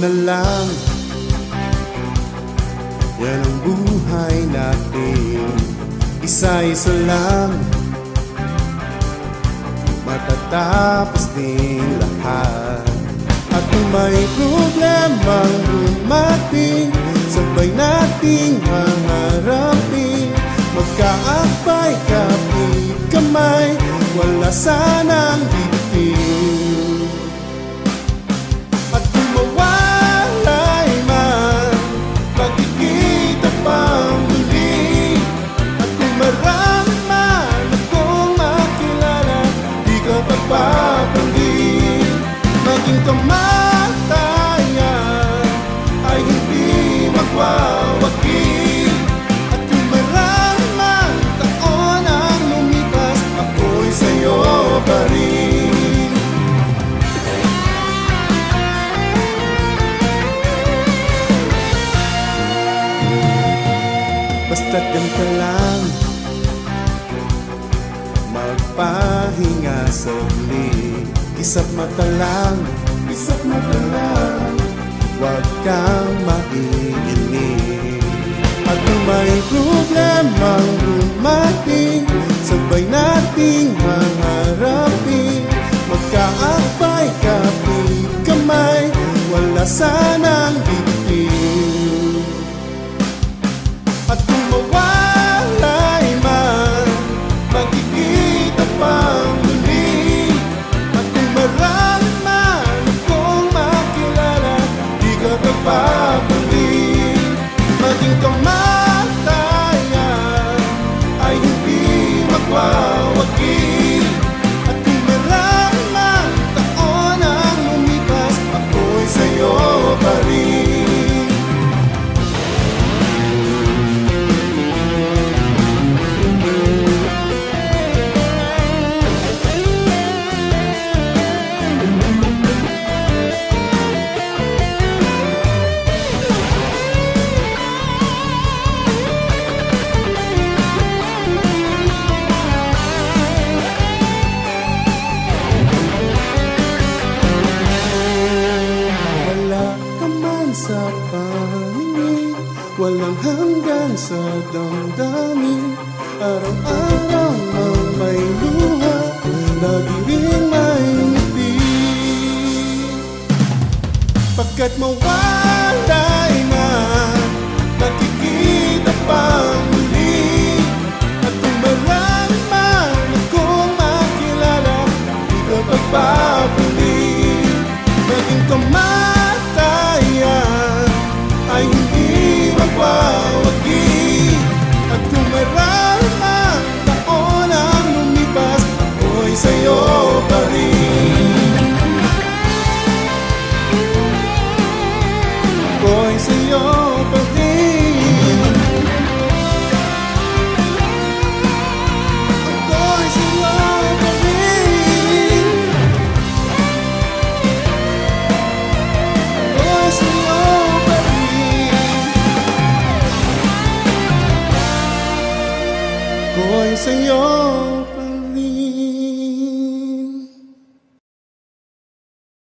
na lang, yan ang buhay natin. Isa-isa lang, matatapos din lahat. At kung may problemang dumating, sabay nating haharapin. Magkaakbay, kapit kamay, wala sanang bibigyan. At kung mawalay man, pagkikita pang muli. At kung marami man akong makilala, di ka pagpapangin. Maging kamatayan ay hindi magwawagi. At kung marami man taon ang lumipas, ako'y sa'yo pa rin. Basta't ganito lang, magpahinga saglit. Isap mata lang, huwag kang maiinig. At kung may problemang dumating, sabay nating haharapin. Magkaakbay, kapit kamay, wala sanang bibigyan. At kung mawalay man, magkikita pang muli. At kung marami man akong makilala, di ka pagpapangin. Maging kamatayan ay hindi magwawagi. At kung marami man taon ang lumipas, ako'y sa'yo pa rin. Sa paningin, walang hanggan sa damdamin. Araw-araw ang may luha, lagi rin may ngiti. Pagkat mawalay na, nakikita pang muli. At kung marami man akong makilala, di ka pagpapuli. Maging kamatayan ay hindi magwawagi. At kung marami man taon ang lumipas, ako'y sa'yo